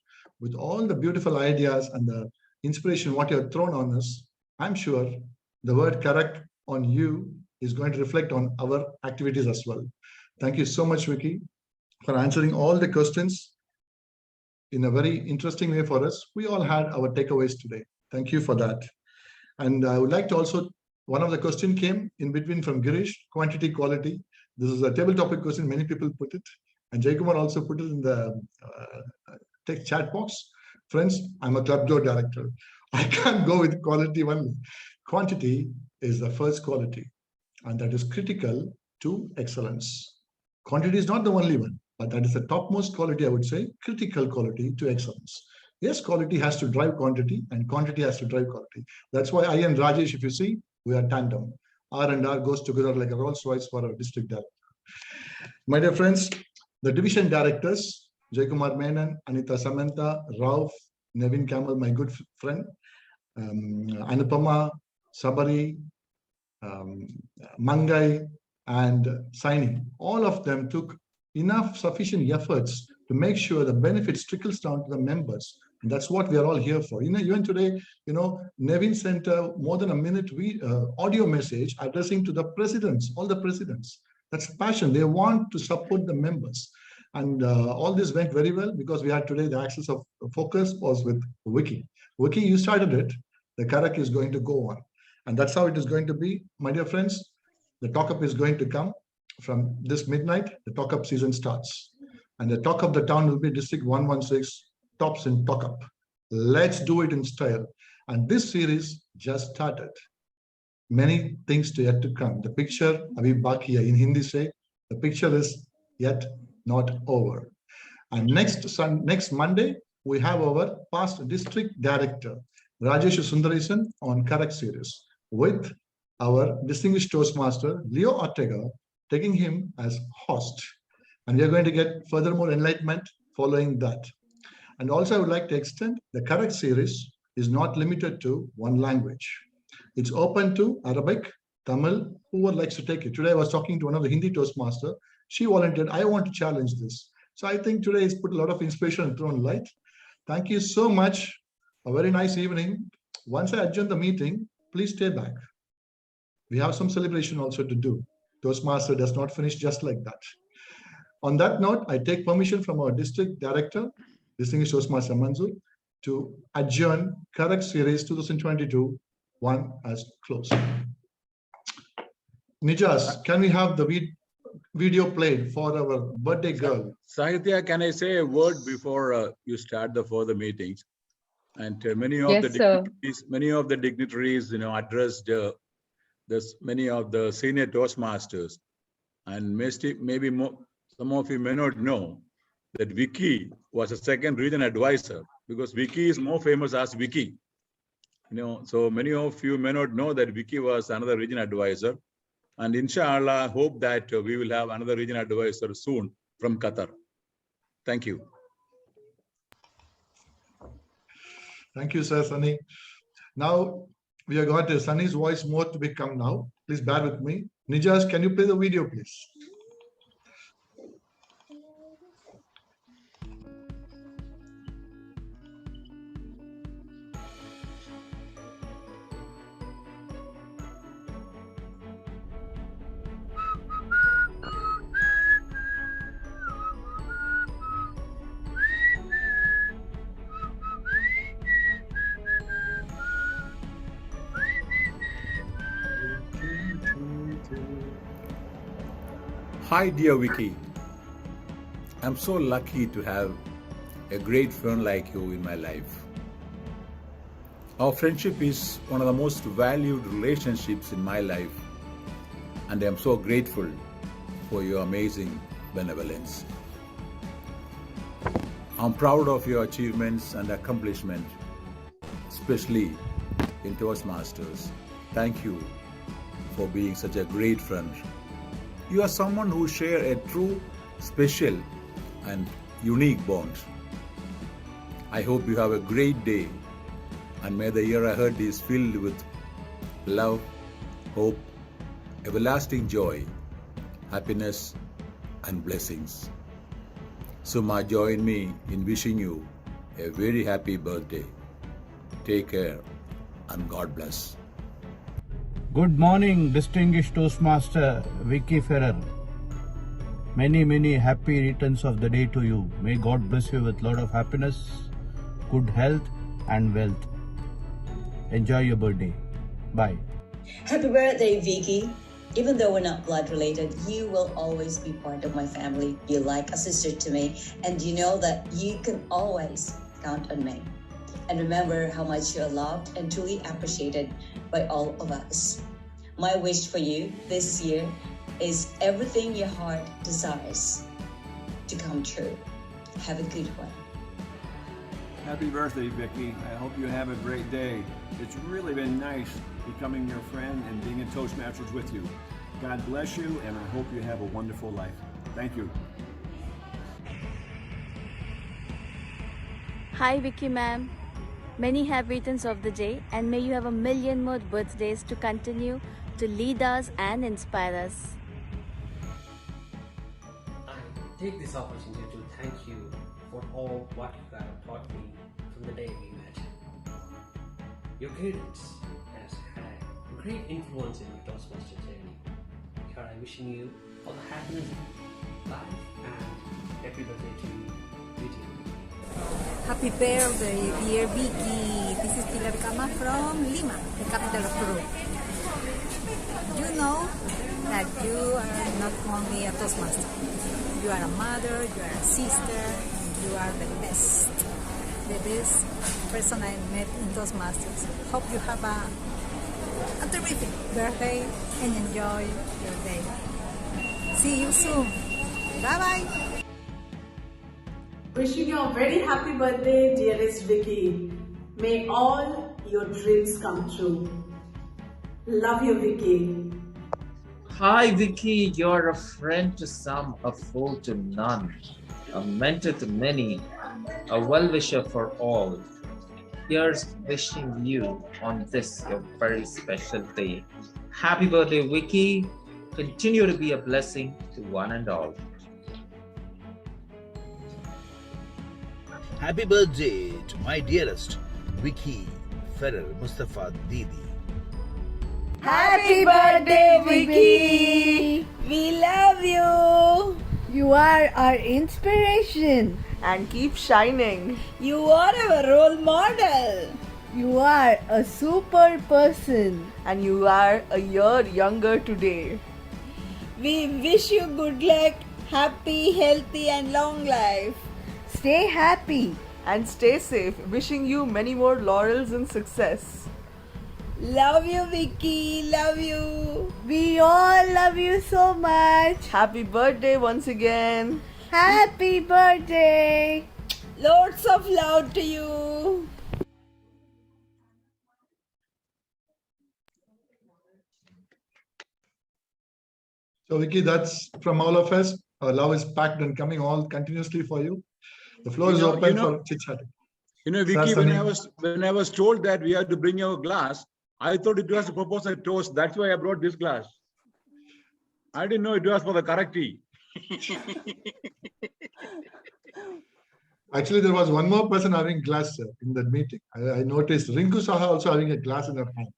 With all the beautiful ideas and the inspiration, what you have thrown on us, I'm sure the word karak on you is going to reflect on our activities as well. Thank you so much, Wiki, for answering all the questions in a very interesting way for us. We all had our takeaways today. Thank you for that. And I would like to also, one of the questions came in between from Girish, quantity, quality. This is a table topic question, many people put it. And Jaykumar also put it in the chat box. Friends, I'm a club growth director. I can't go with quality only. Quantity is the first quality, and that is critical to excellence. Quantity is not the only one, but that is the topmost quality, I would say, critical quality to excellence. Yes, quality has to drive quantity, and quantity has to drive quality. That's why I and Rajesh, if you see, we are tandem. R&R goes together like a Rolls Royce for our district director. My dear friends, the division directors, Jaykumar Menon, Anita Samantha, Rauf, Nevin Kamal, my good friend, Anupama, Sabari, Mangai, and Saini, all of them took enough sufficient efforts to make sure the benefits trickles down to the members And that's what we are all here for. Even today, Nevin sent more than a minute audio message addressing to the presidents, all the presidents. That's passion. They want to support the members. And all this went very well because we had today the axis of focus was with Vicky. Vicky, you started it. The KARAK is going to go on. And that's how it is going to be. My dear friends, the talk-up is going to come from this midnight. The talk-up season starts. And the talk of the town will be District 116, tops in talk-up. Let's do it in style. And this series just started. Many things to yet to come. The picture, abhi baki hai. In Hindi say, the picture is yet not over. And next Monday, we have our past district director, Rajesh Sundaresan, on KARAK Series, with our distinguished Toastmaster, Leo Ortega, taking him as host. And we are going to get furthermore enlightenment following that. And also I would like to extend the KARAK Series is not limited to one language. It's open to Arabic, Tamil, whoever likes to take it. Today I was talking to one of the Hindi Toastmaster. She volunteered, I want to challenge this. So I think today has put a lot of inspiration and thrown light. Thank you so much. A very nice evening. Once I adjourn the meeting, please stay back. We have some celebration also to do. Toastmaster does not finish just like that. On that note, I take permission from our district director, distinguished Toastmaster Manzoor, to adjourn KARAK Series 2022 one as closed. Nijas, can we have the video played for our birthday girl? Sahitya, can I say a word before you start the further meetings? And many of the dignitaries, addressed many of the senior Toastmasters, and maybe some of you may not know that Vicky was a second region advisor, because Vicky is more famous as Vicky. So many of you may not know that Vicky was another region advisor, and inshallah, I hope that we will have another region advisor soon from Qatar. Thank you. Thank you, sir, Sunny. Now we are going to Sunny's voice more to become now. Please bear with me. Nijas, can you play the video, please? Hi, dear Vicky. I'm so lucky to have a great friend like you in my life. Our friendship is one of the most valued relationships in my life, and I'm so grateful for your amazing benevolence. I'm proud of your achievements and accomplishments, especially in Toastmasters. Thank you for being such a great friend. You are someone who shares a true, special, and unique bond. I hope you have a great day, and may the year ahead is filled with love, hope, everlasting joy, happiness, and blessings. Suma, join me in wishing you a very happy birthday. Take care, and God bless. Good morning, distinguished Toastmaster Vicky Ferrer. Many, many happy returns of the day to you. May God bless you with a lot of happiness, good health, and wealth. Enjoy your birthday. Bye. Happy birthday, Vicky. Even though we're not blood related, you will always be part of my family. You're like a sister to me, and you know that you can always count on me. And remember how much you're loved and truly appreciated by all of us. My wish for you this year is everything your heart desires to come true. Have a good one. Happy birthday, Vicky. I hope you have a great day. It's really been nice becoming your friend and being in Toastmasters with you. God bless you, and I hope you have a wonderful life. Thank you. Hi, Vicky ma'am. Many happy returns of the day, and may you have a million more birthdays to continue to lead us and inspire us. I take this opportunity to thank you for all what you have taught me through from the day we met. Your guidance has had a great influence in your Toastmaster journey. Here I'm wishing you all the happiness in life and happy birthday to you. Happy birthday, dear Vicky. This is Pilar Cama from Lima, the capital of Peru. You know that you are not only a Toastmaster. You are a mother, you are a sister, you are the best person I met in Toastmasters. Hope you have a terrific birthday and enjoy your day. See you soon. Bye-bye. Wishing you a very happy birthday, dearest Vicky. May all your dreams come true. Love you, Vicky. Hi, Vicky. You're a friend to some, a fool to none, a mentor to many, a well-wisher for all. Here's wishing you on this your very special day. Happy birthday, Vicky. Continue to be a blessing to one and all. Happy birthday to my dearest Vicky Ferrer Mustafa Didi. Happy birthday, Vicky! We love you! You are our inspiration. And keep shining. You are our role model. You are a super person. And you are a year younger today. We wish you good luck, happy, healthy and long life. Stay happy. And stay safe. Wishing you many more laurels and success. Love you, Vicky. Love you. We all love you so much. Happy birthday once again. Happy birthday. Lots of love to you. So Vicky, that's from all of us. Our love is packed and coming all continuously for you. The floor is open for chit-chatting. Vicky, when I was told that we had to bring your glass, I thought it was to propose a toast. That's why I brought this glass. I didn't know it was for the KARAK tea. Actually, there was one more person having glass in that meeting. I noticed Rinku Saha also having a glass in her hand.